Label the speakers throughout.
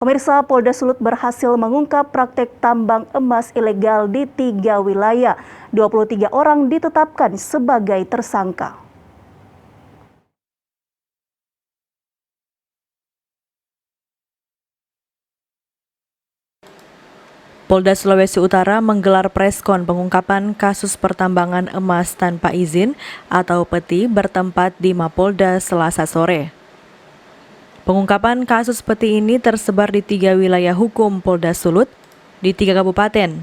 Speaker 1: Pemirsa, Polda Sulut berhasil mengungkap praktek tambang emas ilegal di 3 wilayah. 23 orang ditetapkan sebagai tersangka.
Speaker 2: Polda Sulawesi Utara menggelar preskon pengungkapan kasus pertambangan emas tanpa izin atau peti bertempat di Mapolda Selasa sore. Pengungkapan kasus peti ini tersebar di 3 wilayah hukum Polda Sulut di 3 kabupaten,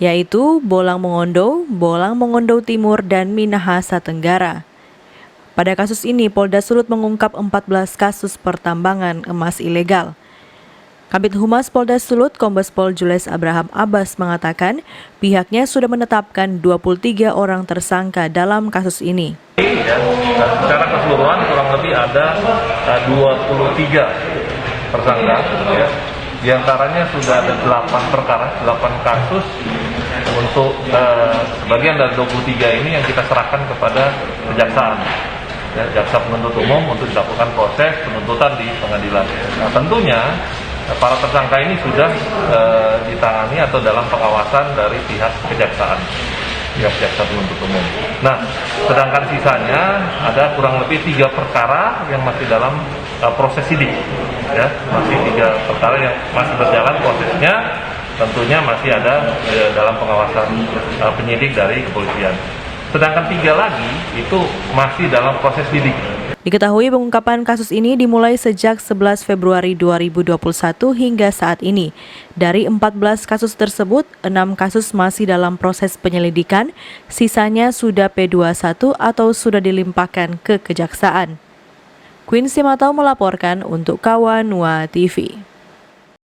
Speaker 2: yaitu Bolang Mongondo Timur, dan Minahasa Tenggara. Pada kasus ini, Polda Sulut mengungkap 14 kasus pertambangan emas ilegal. Kabid Humas Polda Sulut, Kombes Pol Jules Abraham Abbas mengatakan pihaknya sudah menetapkan 23 orang tersangka dalam kasus ini.
Speaker 3: Secara keseluruhan kurang lebih ada 23 tersangka, ya. Di antaranya sudah ada 8 perkara, 8 kasus. Untuk sebagian dari 23 ini yang kita serahkan kepada kejaksaan, ya, jaksa penuntut umum untuk dilakukan proses penuntutan di pengadilan. Nah, tentunya para tersangka ini sudah ditangani atau dalam pengawasan dari pihak kejaksaan, pihak jaksa penuntut umum. Nah, sedangkan sisanya ada kurang lebih 3 perkara yang masih dalam proses sidik, ya, masih 3 perkara yang masih berjalan prosesnya, tentunya masih ada dalam pengawasan penyidik dari kepolisian. Sedangkan 3 lagi itu masih dalam proses sidik.
Speaker 2: Diketahui pengungkapan kasus ini dimulai sejak 11 Februari 2021 hingga saat ini. Dari 14 kasus tersebut, 6 kasus masih dalam proses penyelidikan, sisanya sudah P21 atau sudah dilimpahkan ke kejaksaan. Queen Simatau melaporkan untuk Kawanua TV.